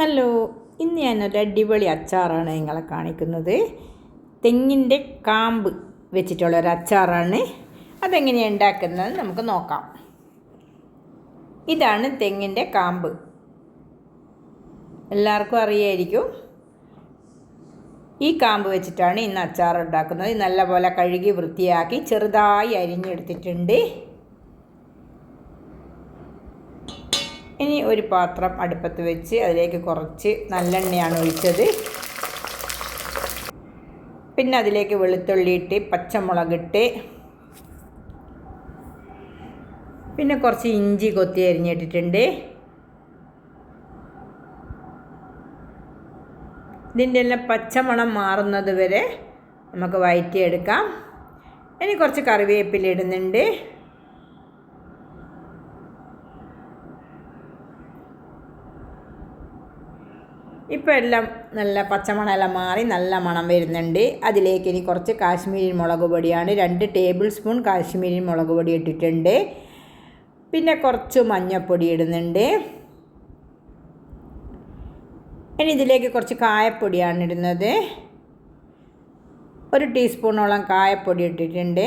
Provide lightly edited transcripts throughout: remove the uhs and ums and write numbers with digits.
Hello, ഇന്ന് ഞാനൊരു അടിപൊളി അച്ചാറാണ് നിങ്ങളെ കാണിക്കുന്നത്. തെങ്ങിൻ്റെ കാമ്പ് വെച്ചിട്ടുള്ളൊരു അച്ചാറാണ്. അതെങ്ങനെയാണ് ഉണ്ടാക്കുന്നത് നമുക്ക് നോക്കാം. ഇതാണ് തെങ്ങിൻ്റെ കാമ്പ്. എല്ലാവർക്കും അറിയായിരിക്കും. ഈ കാമ്പ് വെച്ചിട്ടാണ് ഇന്ന് അച്ചാർ ഉണ്ടാക്കുന്നത്. നല്ലപോലെ കഴുകി വൃത്തിയാക്കി ചെറുതായി അരിഞ്ഞെടുത്തിട്ടുണ്ട്. ഇനി ഒരു പാത്രം അടുപ്പത്ത് വെച്ച് അതിലേക്ക് കുറച്ച് നല്ലെണ്ണയാണ് ഒഴിച്ചത്. പിന്നെ അതിലേക്ക് വെളുത്തുള്ളി ഇട്ട്, പച്ചമുളകിട്ട്, പിന്നെ കുറച്ച് ഇഞ്ചി കൊത്തി അരിഞ്ഞിട്ടിട്ടുണ്ട്. ഇതിൻ്റെ എല്ലാം പച്ചമണം മാറുന്നത് വരെ നമുക്ക് വഴറ്റിയെടുക്കാം. ഇനി കുറച്ച് കറിവേപ്പില ഇടുന്നുണ്ട്. ഇപ്പോൾ എല്ലാം നല്ല പച്ചമണമെല്ലാം മാറി നല്ല മണം വരുന്നുണ്ട്. അതിലേക്ക് ഇനി കുറച്ച് കാശ്മീരി മുളക് പൊടിയാണ്, 2 ടേബിൾ സ്പൂൺ കാശ്മീരി മുളക് പൊടി ഇട്ടിട്ടുണ്ട്. പിന്നെ കുറച്ച് മഞ്ഞൾപ്പൊടി ഇടുന്നുണ്ട്. ഇനി ഇതിലേക്ക് കുറച്ച് കായപ്പൊടിയാണ് ഇടുന്നത്. 1 ടീസ്പൂണോളം കായപ്പൊടി ഇട്ടിട്ടുണ്ട്.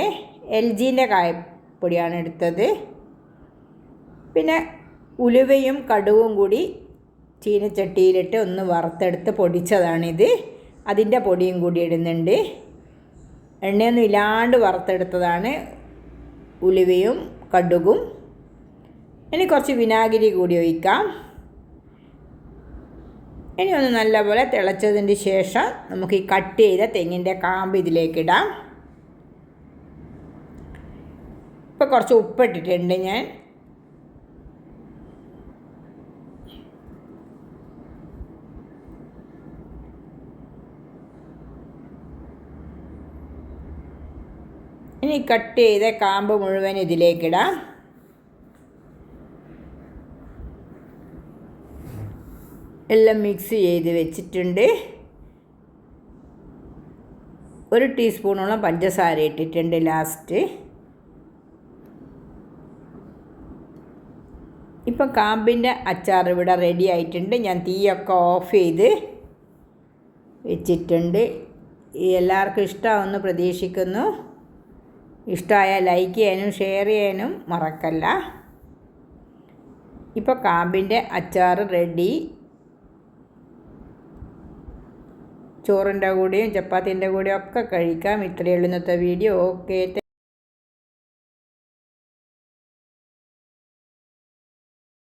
LGൻ്റെ കായപ്പൊടിയാണ് എടുത്തത്. പിന്നെ ഉലുവയും കടുവും കൂടി ചീനച്ചട്ടിയിലിട്ട് ഒന്ന് വറുത്തെടുത്ത് പൊടിച്ചതാണിത്. അതിൻ്റെ പൊടിയും കൂടി ഇടുന്നുണ്ട്. എണ്ണയൊന്നും ഇല്ലാണ്ട് വറുത്തെടുത്തതാണ് ഉലുവയും കടുകും. ഇനി കുറച്ച് വിനാഗിരി കൂടി ഒഴിക്കാം. ഇനി ഒന്ന് നല്ലപോലെ തിളച്ചതിന് ശേഷം നമുക്ക് ഈ കട്ട് ചെയ്ത തെങ്ങിൻ്റെ കാമ്പ് ഇതിലേക്കിടാം. ഇപ്പോൾ കുറച്ച് ഉപ്പിട്ടിട്ടുണ്ട് ഞാൻ. ഇനി കട്ട് ചെയ്ത കാമ്പ് മുഴുവൻ ഇതിലേക്കിടാം. എല്ലാം മിക്സ് ചെയ്ത് വെച്ചിട്ടുണ്ട്. 1 ടീസ്പൂണോളം പഞ്ചസാര ഇട്ടിട്ടുണ്ട് ലാസ്റ്റ്. ഇപ്പം കാമ്പിൻ്റെ അച്ചാർ ഇവിടെ റെഡി ആയിട്ടുണ്ട്. ഞാൻ തീയൊക്കെ ഓഫ് ചെയ്ത് വെച്ചിട്ടുണ്ട്. എല്ലാവർക്കും ഇഷ്ടമാവുമെന്ന് പ്രതീക്ഷിക്കുന്നു. ഇഷ്ടമായാൽ ലൈക്ക് ചെയ്യാനും ഷെയർ ചെയ്യാനും മറക്കല്ല. ഇപ്പോൾ കാമ്പിൻ്റെ അച്ചാർ റെഡി. ചോറിൻ്റെ കൂടെയും ചപ്പാത്തിൻ്റെ കൂടെയും ഒക്കെ കഴിക്കാം. ഇത്രയേ ഉള്ളൂ ഇന്നത്തെ വീഡിയോ. ഓക്കെ.